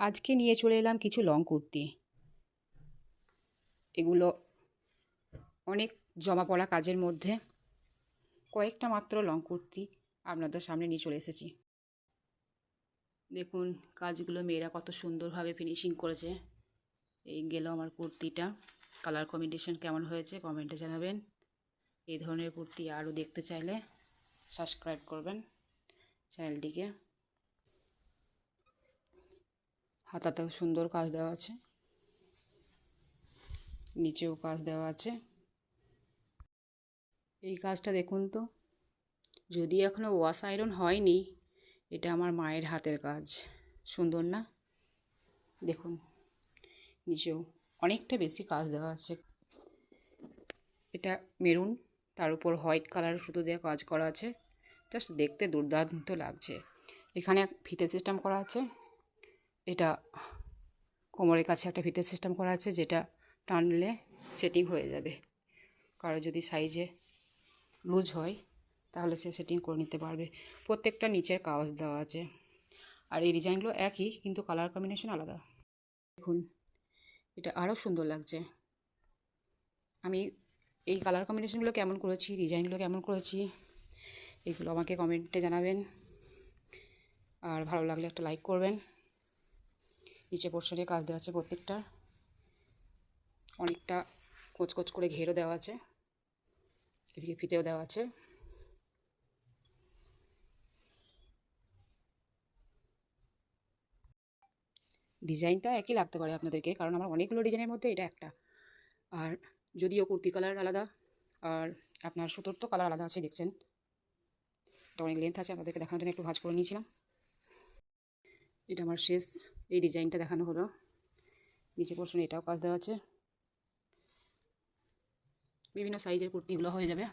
আজকে নিয়ে চলে এলাম কিছু লং কুর্তি। এগুলো অনেক জমা পড়া কাজের মধ্যে কয়েকটা মাত্র লং কুর্তি আপনাদের সামনে নিয়ে চলে এসেছি। দেখুন কাজগুলো মেয়েরা কত সুন্দরভাবে ফিনিশিং করেছে। এই গেল আমার কুর্তিটা। কালার কম্বিনেশন কেমন হয়েছে কমেন্টে জানাবেন। এই ধরনের কুর্তি আরও দেখতে চাইলে সাবস্ক্রাইব করবেন চ্যানেলটিকে। হাতাতেও সুন্দর কাজ দেওয়া আছে, নিচেও কাজ দেওয়া আছে। এই কাজটা দেখুন তো, যদি এখনও ওয়াশ আয়রন হয়নি, এটা আমার মায়ের হাতের কাজ। সুন্দর না? দেখুন নিচেও অনেকটা বেশি কাজ দেওয়া আছে। এটা মেরুন, তার উপর হোয়াইট কালার সুতো দিয়ে কাজ করা আছে। জাস্ট দেখতে দুর্দান্ত লাগছে। এখানে ফিতে সিস্টেম করা আছে। এটা কোমরের কাছে একটা ফিতে সিস্টেম করা আছে, যেটা টানলে সেটিং হয়ে যাবে। কারো যদি সাইজে লুজ হয় তাহলে সে সেটিং করে নিতে পারবে। প্রত্যেকটা নিচের কাজ দেওয়া আছে। আর এই ডিজাইনগুলো একই, কিন্তু কালার কম্বিনেশন আলাদা। দেখুন এটা আরও সুন্দর লাগছে। আমি এই কালার কম্বিনেশনগুলো কেমন করেছি, ডিজাইনগুলো কেমন করেছি, এগুলো আমাকে কমেন্টে জানাবেন। আর ভালো লাগলে একটা লাইক করবেন। নিচে পোর্শনে কাজ দেওয়া আছে প্রত্যেকটা। অনেকটা কোচ করে ঘেরও দেওয়া আছে, এদিকে ফিতেও দেওয়া আছে। ডিজাইনটা একই লাগতে পারে আপনাদেরকে, কারণ আমার অনেকগুলো ডিজাইনের মধ্যে এটা একটা। আর যদিও কুর্তি কালার আলাদা, আর আপনার সুতোর তো কালার আলাদা আছে, দেখছেন। এটা অনেক লেন্থ আছে, আপনাদেরকে দেখানোর জন্য একটু ভাঁজ করে নিয়েছিলাম। এটা আমার শেষ এই ডিজাইনটা দেখানো হলো। নিচে পোর্শনে এটাও কাজ দেওয়া আছে। বিভিন্ন সাইজের কুর্তিগুলো হয়ে যাবে।